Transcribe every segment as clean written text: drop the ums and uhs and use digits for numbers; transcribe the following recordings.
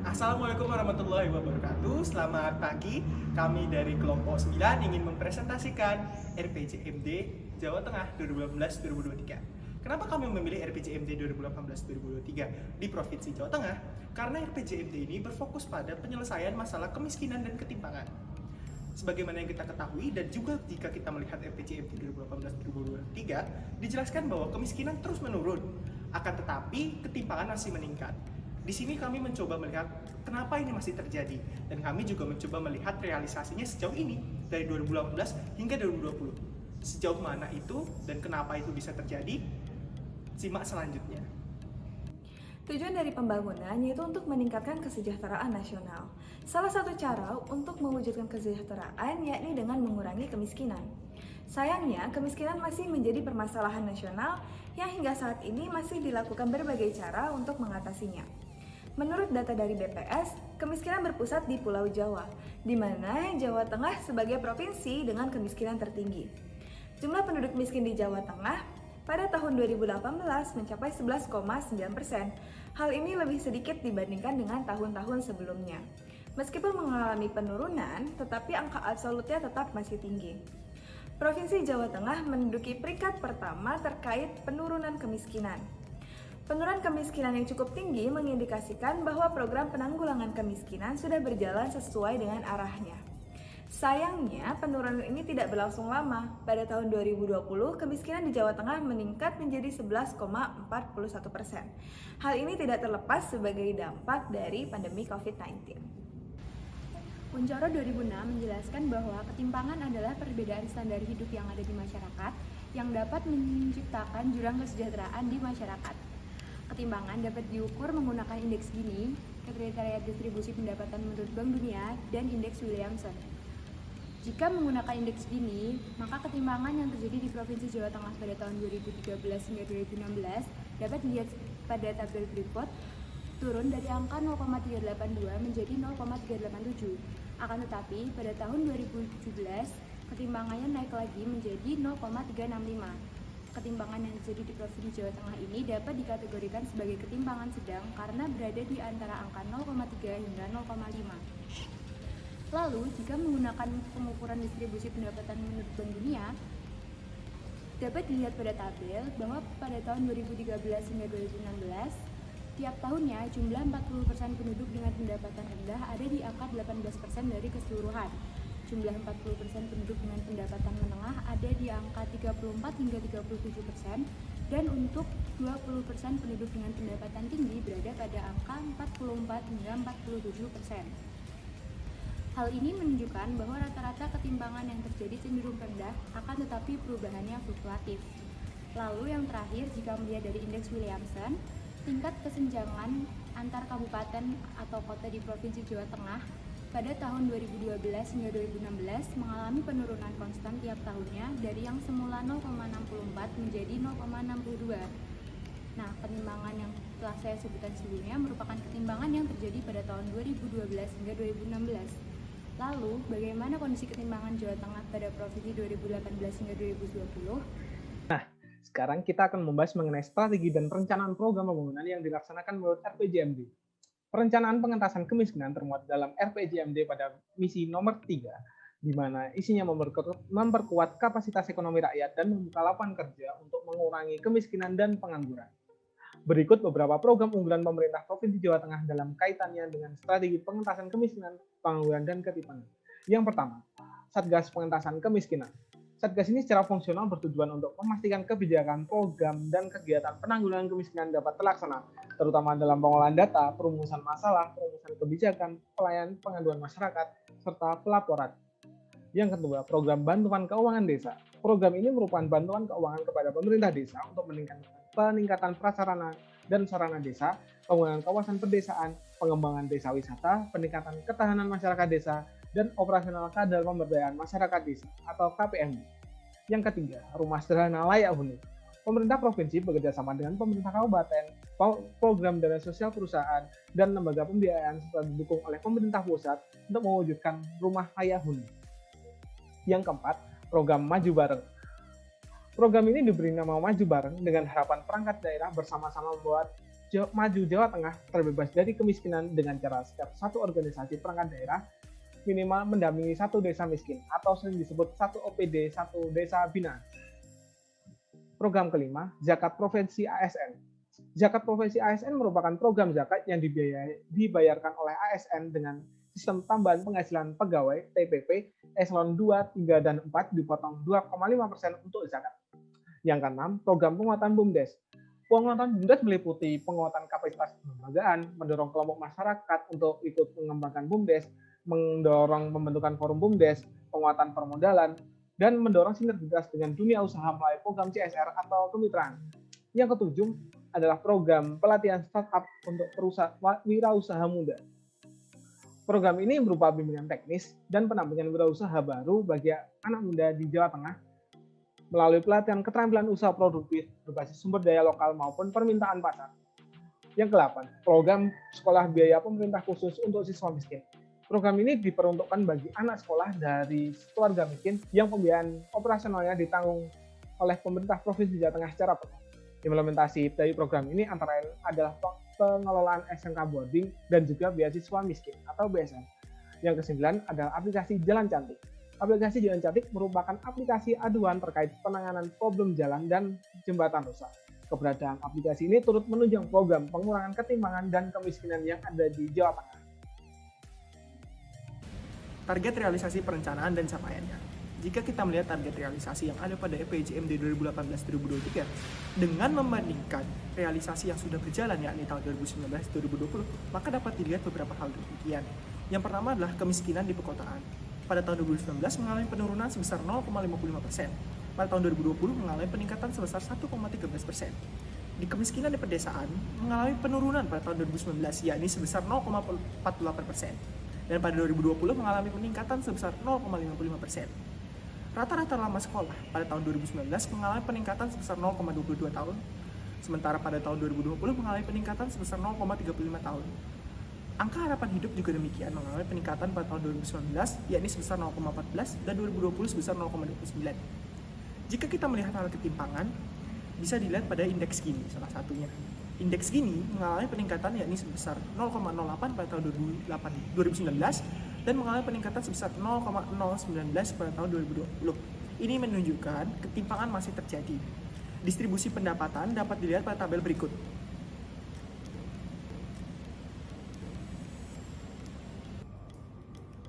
Assalamualaikum warahmatullahi wabarakatuh. Selamat pagi. Kami dari kelompok 9 ingin mempresentasikan RPJMD Jawa Tengah 2018-2023. Kenapa kami memilih RPJMD 2018-2023 di Provinsi Jawa Tengah? Karena RPJMD ini berfokus pada penyelesaian masalah kemiskinan dan ketimpangan. Sebagaimana yang kita ketahui dan juga jika kita melihat RPJMD 2018-2023, dijelaskan bahwa kemiskinan terus menurun, akan tetapi ketimpangan masih meningkat. Di sini kami mencoba melihat kenapa ini masih terjadi, dan kami juga mencoba melihat realisasinya sejauh ini dari 2018 hingga 2020. Sejauh mana itu dan kenapa itu bisa terjadi? Simak selanjutnya. Tujuan dari pembangunan yaitu untuk meningkatkan kesejahteraan nasional. Salah satu cara untuk mewujudkan kesejahteraan yakni dengan mengurangi kemiskinan. Sayangnya, kemiskinan masih menjadi permasalahan nasional yang hingga saat ini masih dilakukan berbagai cara untuk mengatasinya. Menurut data dari BPS, kemiskinan berpusat di Pulau Jawa, di mana Jawa Tengah sebagai provinsi dengan kemiskinan tertinggi. Jumlah penduduk miskin di Jawa Tengah pada tahun 2018 mencapai 11,9%. Hal ini lebih sedikit dibandingkan dengan tahun-tahun sebelumnya. Meskipun mengalami penurunan, tetapi angka absolutnya tetap masih tinggi. Provinsi Jawa Tengah menduduki peringkat pertama terkait penurunan kemiskinan. Penurunan kemiskinan yang cukup tinggi mengindikasikan bahwa program penanggulangan kemiskinan sudah berjalan sesuai dengan arahnya. Sayangnya, penurunan ini tidak berlangsung lama. Pada tahun 2020, kemiskinan di Jawa Tengah meningkat menjadi 11,41%. Hal ini tidak terlepas sebagai dampak dari pandemi COVID-19. Kuncoro 2006 menjelaskan bahwa ketimpangan adalah perbedaan standar hidup yang ada di masyarakat yang dapat menciptakan jurang kesejahteraan di masyarakat. Ketimpangan dapat diukur menggunakan indeks Gini, kriteria distribusi pendapatan menurut Bank Dunia, dan indeks Williamson. Jika menggunakan indeks Gini, maka ketimpangan yang terjadi di Provinsi Jawa Tengah pada tahun 2013 hingga 2016 dapat dilihat pada tabel berikut, turun dari angka 0,382 menjadi 0,387. Akan tetapi, pada tahun 2017, ketimpangannya naik lagi menjadi 0,365. Ketimpangan yang terjadi di Provinsi Jawa Tengah ini dapat dikategorikan sebagai ketimpangan sedang karena berada di antara angka 0,3 hingga 0,5. Lalu, jika menggunakan pengukuran distribusi pendapatan menurut Bank Dunia, dapat dilihat pada tabel bahwa pada tahun 2013 hingga 2016, tiap tahunnya jumlah 40% penduduk dengan pendapatan rendah ada di angka 18% dari keseluruhan. Jumlah 40% penduduk dengan pendapatan menengah ada di angka 34 hingga 37%, dan untuk 20% penduduk dengan pendapatan tinggi berada pada angka 44 hingga 47%. Hal ini menunjukkan bahwa rata-rata ketimpangan yang terjadi cenderung rendah, akan tetapi perubahannya fluktuatif. Lalu yang terakhir, jika melihat dari indeks Williamson, tingkat kesenjangan antar kabupaten atau kota di Provinsi Jawa Tengah pada tahun 2012 hingga 2016 mengalami penurunan konstan tiap tahunnya dari yang semula 0,64 menjadi 0,62. Nah, ketimpangan yang telah saya sebutkan sebelumnya merupakan ketimpangan yang terjadi pada tahun 2012 hingga 2016. Lalu, bagaimana kondisi ketimpangan Jawa Tengah pada Provinsi 2018 hingga 2020? Sekarang kita akan membahas mengenai strategi dan perencanaan program pembangunan yang dilaksanakan menurut RPJMD. Perencanaan pengentasan kemiskinan termuat dalam RPJMD pada misi nomor 3, di mana isinya memperkuat kapasitas ekonomi rakyat dan membuka lapangan kerja untuk mengurangi kemiskinan dan pengangguran. Berikut beberapa program unggulan pemerintah Provinsi Jawa Tengah dalam kaitannya dengan strategi pengentasan kemiskinan, pengangguran, dan ketimpangan. Yang pertama, Satgas Pengentasan Kemiskinan. Satgas ini secara fungsional bertujuan untuk memastikan kebijakan, program, dan kegiatan penanggulangan kemiskinan dapat terlaksana, terutama dalam pengolahan data, perumusan masalah, perumusan kebijakan, pelayanan pengaduan masyarakat, serta pelaporan. Yang kedua, program bantuan keuangan desa. Program ini merupakan bantuan keuangan kepada pemerintah desa untuk peningkatan prasarana dan sarana desa, pembangunan kawasan pedesaan, pengembangan desa wisata, peningkatan ketahanan masyarakat desa, dan operasional kadar pemberdayaan masyarakat desa atau KPMD. Yang ketiga, rumah sederhana layak huni. Pemerintah provinsi bekerjasama dengan pemerintah kabupaten, program dana sosial perusahaan, dan lembaga pembiayaan serta didukung oleh pemerintah pusat untuk mewujudkan rumah layak huni. Yang keempat, program Maju Bareng. Program ini diberi nama Maju Bareng dengan harapan perangkat daerah bersama-sama membuat Maju Jawa Tengah terbebas dari kemiskinan dengan cara setiap satu organisasi perangkat daerah minimal mendampingi satu desa miskin atau sering disebut satu OPD, satu desa binaan. Program kelima, Zakat Provinsi ASN. Zakat Provinsi ASN merupakan program zakat yang dibayarkan oleh ASN dengan sistem tambahan penghasilan pegawai TPP eselon 2, 3, dan 4 dipotong 2,5% untuk zakat. Yang keenam, program penguatan BUMDes. Penguatan BUMDes meliputi penguatan kapasitas kelembagaan, mendorong kelompok masyarakat untuk ikut mengembangkan BUMDes, mendorong pembentukan forum BUMDes, penguatan permodalan, dan mendorong sinergitas dengan dunia usaha melalui program CSR atau kemitraan. Yang ketujuh adalah program pelatihan startup untuk wirausaha muda. Program ini berupa bimbingan teknis dan pendampingan wirausaha baru bagi anak muda di Jawa Tengah melalui pelatihan keterampilan usaha produktif berbasis sumber daya lokal maupun permintaan pasar. Yang ke-8, program sekolah biaya pemerintah khusus untuk siswa miskin. Program ini diperuntukkan bagi anak sekolah dari keluarga miskin yang pembiayaan operasionalnya ditanggung oleh pemerintah Provinsi Jawa Tengah secara penuh. Implementasi dari program ini antara lain adalah pengelolaan SMK boarding dan juga beasiswa miskin atau BSM. Yang ke-9 adalah aplikasi Jalan Cantik. Aplikasi Jalan Cantik merupakan aplikasi aduan terkait penanganan problem jalan dan jembatan rusak. Keberadaan aplikasi ini turut menunjang program pengurangan ketimpangan dan kemiskinan yang ada di Jawa Tengah. Target realisasi perencanaan dan capaiannya. Jika kita melihat target realisasi yang ada pada RPJMD 2018-2023 dengan membandingkan realisasi yang sudah berjalan yakni tahun 2019-2020, maka dapat dilihat beberapa hal demikian. Yang pertama adalah kemiskinan di perkotaan. Pada tahun 2019 mengalami penurunan sebesar 0,55%. Pada tahun 2020 mengalami peningkatan sebesar 1,13%. Di kemiskinan di pedesaan mengalami penurunan pada tahun 2019 yakni sebesar 0,48%. Dan pada 2020 mengalami peningkatan sebesar 0,55%. Rata-rata lama sekolah pada tahun 2019 mengalami peningkatan sebesar 0,22 tahun, sementara pada tahun 2020 mengalami peningkatan sebesar 0,35 tahun. Angka harapan hidup juga demikian mengalami peningkatan pada tahun 2019, yakni sebesar 0,14 dan 2020 sebesar 0,29. Jika kita melihat hal ketimpangan, bisa dilihat pada indeks Gini salah satunya. Indeks Gini mengalami peningkatan yakni sebesar 0,08 pada tahun 2019 dan mengalami peningkatan sebesar 0,019 pada tahun 2020. Ini menunjukkan ketimpangan masih terjadi. Distribusi pendapatan dapat dilihat pada tabel berikut.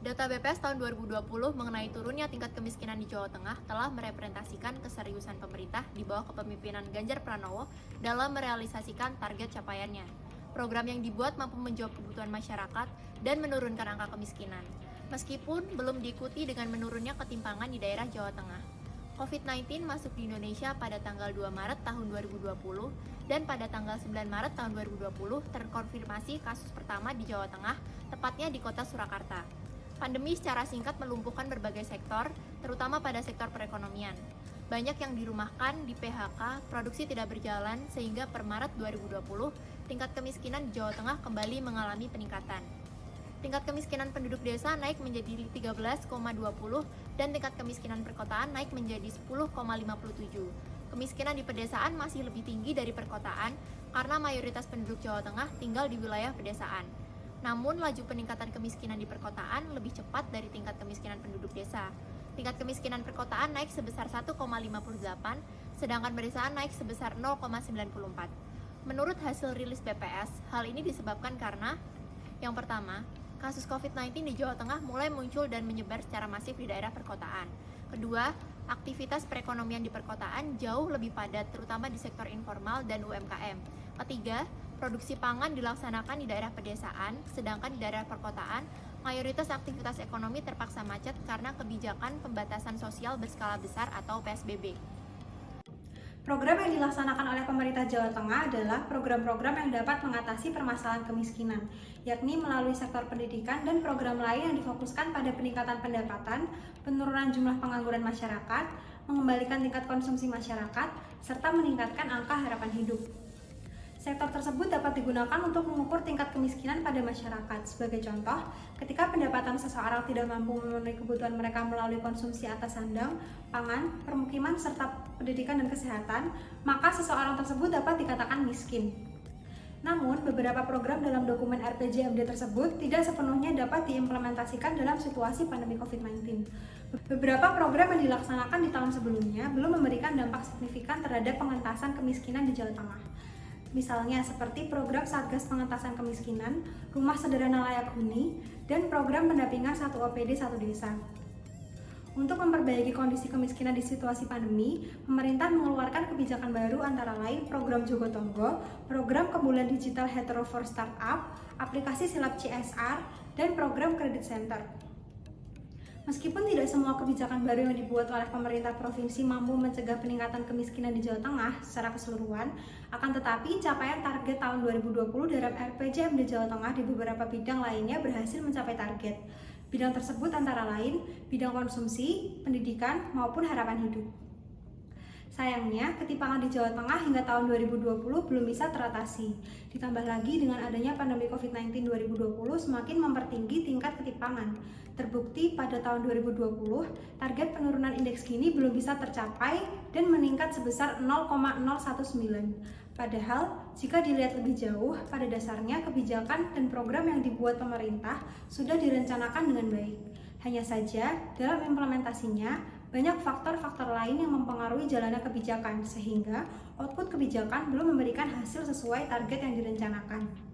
Data BPS tahun 2020 mengenai turunnya tingkat kemiskinan di Jawa Tengah telah merepresentasikan keseriusan pemerintah di bawah kepemimpinan Ganjar Pranowo dalam merealisasikan target capaiannya. Program yang dibuat mampu menjawab kebutuhan masyarakat dan menurunkan angka kemiskinan, meskipun belum diikuti dengan menurunnya ketimpangan di daerah Jawa Tengah. COVID-19 masuk di Indonesia pada tanggal 2 Maret tahun 2020 dan pada tanggal 9 Maret tahun 2020 terkonfirmasi kasus pertama di Jawa Tengah, tepatnya di kota Surakarta. Pandemi secara singkat melumpuhkan berbagai sektor, terutama pada sektor perekonomian. Banyak yang dirumahkan, di PHK, produksi tidak berjalan, sehingga per Maret 2020, tingkat kemiskinan di Jawa Tengah kembali mengalami peningkatan. Tingkat kemiskinan penduduk desa naik menjadi 13,20 dan tingkat kemiskinan perkotaan naik menjadi 10,57. Kemiskinan di pedesaan masih lebih tinggi dari perkotaan karena mayoritas penduduk Jawa Tengah tinggal di wilayah pedesaan. Namun, laju peningkatan kemiskinan di perkotaan lebih cepat dari tingkat kemiskinan penduduk desa. Tingkat kemiskinan perkotaan naik sebesar 1,58, sedangkan pedesaan naik sebesar 0,94. Menurut hasil rilis BPS, hal ini disebabkan karena yang pertama, kasus COVID-19 di Jawa Tengah mulai muncul dan menyebar secara masif di daerah perkotaan. Kedua, aktivitas perekonomian di perkotaan jauh lebih padat, terutama di sektor informal dan UMKM. Ketiga, produksi pangan dilaksanakan di daerah pedesaan, sedangkan di daerah perkotaan, mayoritas aktivitas ekonomi terpaksa macet karena kebijakan pembatasan sosial berskala besar atau PSBB. Program yang dilaksanakan oleh pemerintah Jawa Tengah adalah program-program yang dapat mengatasi permasalahan kemiskinan, yakni melalui sektor pendidikan dan program lain yang difokuskan pada peningkatan pendapatan, penurunan jumlah pengangguran masyarakat, mengembalikan tingkat konsumsi masyarakat, serta meningkatkan angka harapan hidup. Sektor tersebut dapat digunakan untuk mengukur tingkat kemiskinan pada masyarakat. Sebagai contoh, ketika pendapatan seseorang tidak mampu memenuhi kebutuhan mereka melalui konsumsi atas sandang, pangan, permukiman, serta pendidikan dan kesehatan, maka seseorang tersebut dapat dikatakan miskin. Namun, beberapa program dalam dokumen RPJMD tersebut tidak sepenuhnya dapat diimplementasikan dalam situasi pandemi COVID-19. Beberapa program yang dilaksanakan di tahun sebelumnya belum memberikan dampak signifikan terhadap pengentasan kemiskinan di Jawa Tengah. Misalnya seperti program Satgas Pengentasan Kemiskinan, Rumah Sederhana Layak Huni, dan program pendampingan 1 OPD 1 desa. Untuk memperbaiki kondisi kemiskinan di situasi pandemi, pemerintah mengeluarkan kebijakan baru antara lain program Jogotongo, program Kebulan Digital Hetero for Startup, aplikasi Silap CSR, dan program Credit Center. Meskipun tidak semua kebijakan baru yang dibuat oleh pemerintah provinsi mampu mencegah peningkatan kemiskinan di Jawa Tengah secara keseluruhan, akan tetapi capaian target tahun 2020 dalam RPJMD Jawa Tengah di beberapa bidang lainnya berhasil mencapai target. Bidang tersebut antara lain bidang konsumsi, pendidikan, maupun harapan hidup. Sayangnya, ketimpangan di Jawa Tengah hingga tahun 2020 belum bisa teratasi. Ditambah lagi dengan adanya pandemi COVID-19 2020 semakin mempertinggi tingkat ketimpangan. Terbukti pada tahun 2020, target penurunan indeks Gini belum bisa tercapai dan meningkat sebesar 0,019. Padahal, jika dilihat lebih jauh, pada dasarnya kebijakan dan program yang dibuat pemerintah sudah direncanakan dengan baik. Hanya saja, dalam implementasinya, banyak faktor-faktor lain yang mempengaruhi jalannya kebijakan, sehingga output kebijakan belum memberikan hasil sesuai target yang direncanakan.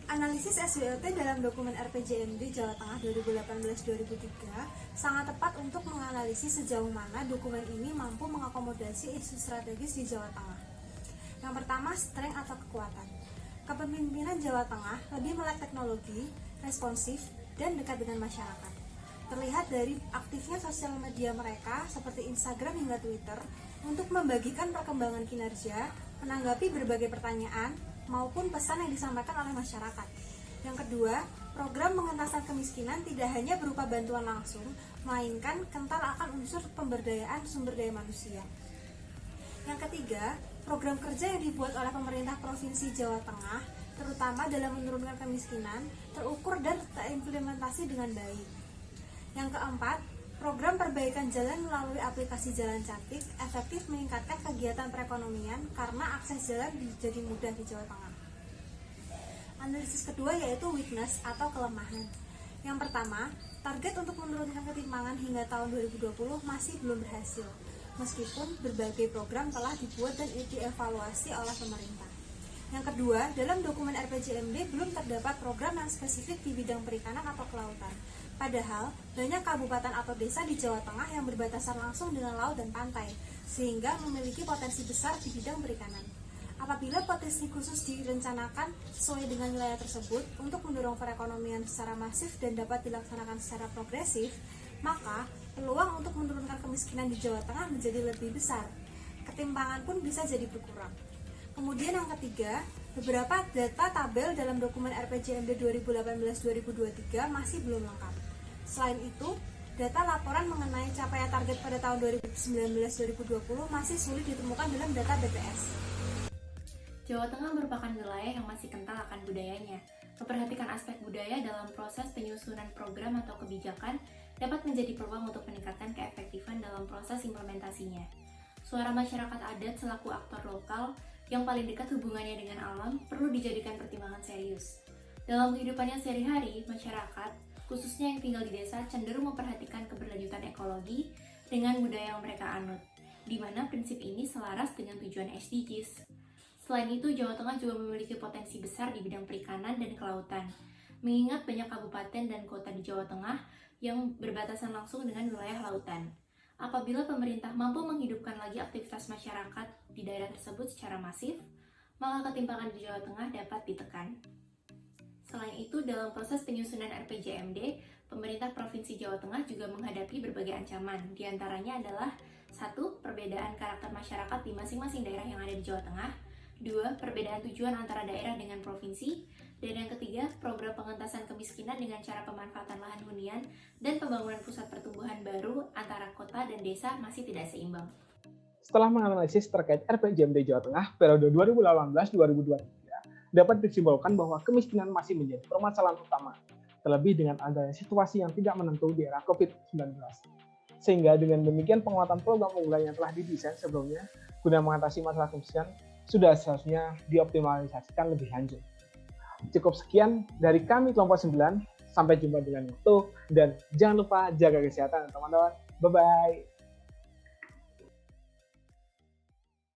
Analisis SWOT dalam dokumen RPJMD Jawa Tengah 2018-2003 sangat tepat untuk menganalisis sejauh mana dokumen ini mampu mengakomodasi isu strategis di Jawa Tengah. Yang pertama, strength atau kekuatan. Kepemimpinan Jawa Tengah lebih melek teknologi, responsif, dan dekat dengan masyarakat. Terlihat dari aktifnya sosial media mereka seperti Instagram hingga Twitter untuk membagikan perkembangan kinerja, menanggapi berbagai pertanyaan, maupun pesan yang disampaikan oleh masyarakat. Yang kedua, program pengentasan kemiskinan tidak hanya berupa bantuan langsung, melainkan kental akan unsur pemberdayaan sumber daya manusia. Yang ketiga, program kerja yang dibuat oleh pemerintah Provinsi Jawa Tengah, terutama dalam menurunkan kemiskinan, terukur dan terimplementasi dengan baik. Yang keempat, program perbaikan jalan melalui aplikasi Jalan Cantik efektif meningkatkan kegiatan perekonomian karena akses jalan jadi mudah di Jawa Tengah. Analisis kedua yaitu weakness atau kelemahan. Yang pertama, target untuk menurunkan ketimpangan hingga tahun 2020 masih belum berhasil, meskipun berbagai program telah dibuat dan dievaluasi oleh pemerintah. Yang kedua, dalam dokumen RPJMD belum terdapat program yang spesifik di bidang perikanan atau kelautan. Padahal, banyak kabupaten atau desa di Jawa Tengah yang berbatasan langsung dengan laut dan pantai, sehingga memiliki potensi besar di bidang perikanan. Apabila potensi khusus direncanakan sesuai dengan wilayah tersebut untuk mendorong perekonomian secara masif dan dapat dilaksanakan secara progresif, maka peluang untuk menurunkan kemiskinan di Jawa Tengah menjadi lebih besar. Ketimpangan pun bisa jadi berkurang. Kemudian yang ketiga, beberapa data tabel dalam dokumen RPJMD 2018-2023 masih belum lengkap. Selain itu, data laporan mengenai capaian target pada tahun 2019-2020 masih sulit ditemukan dalam data BPS. Jawa Tengah merupakan wilayah yang masih kental akan budayanya. Memperhatikan aspek budaya dalam proses penyusunan program atau kebijakan dapat menjadi peluang untuk meningkatkan keefektifan dalam proses implementasinya. Suara masyarakat adat selaku aktor lokal yang paling dekat hubungannya dengan alam perlu dijadikan pertimbangan serius. Dalam kehidupannya sehari-hari, masyarakat, khususnya yang tinggal di desa, cenderung memperhatikan keberlanjutan ekologi dengan budaya yang mereka anut, di mana prinsip ini selaras dengan tujuan SDGs. Selain itu, Jawa Tengah juga memiliki potensi besar di bidang perikanan dan kelautan, mengingat banyak kabupaten dan kota di Jawa Tengah yang berbatasan langsung dengan wilayah lautan. Apabila pemerintah mampu menghidupkan lagi aktivitas masyarakat di daerah tersebut secara masif, maka ketimpangan di Jawa Tengah dapat ditekan. Selain itu, dalam proses penyusunan RPJMD, pemerintah Provinsi Jawa Tengah juga menghadapi berbagai ancaman, diantaranya adalah 1. Perbedaan karakter masyarakat di masing-masing daerah yang ada di Jawa Tengah. 2. Perbedaan tujuan antara daerah dengan provinsi. Dan yang ketiga, program pengentasan kemiskinan dengan cara pemanfaatan lahan hunian dan pembangunan pusat pertumbuhan baru antara kota dan desa masih tidak seimbang. Setelah menganalisis terkait RPJMD Jawa Tengah periode 2018-2023, dapat disimpulkan bahwa kemiskinan masih menjadi permasalahan utama, terlebih dengan adanya situasi yang tidak menentu di era COVID-19. Sehingga dengan demikian penguatan program unggulan yang telah didesain sebelumnya guna mengatasi masalah kemiskinan sudah seharusnya dioptimalisasikan lebih lanjut. Cukup sekian dari kami kelompok 9, sampai jumpa di lain waktu, dan jangan lupa jaga kesehatan teman-teman. Bye-bye.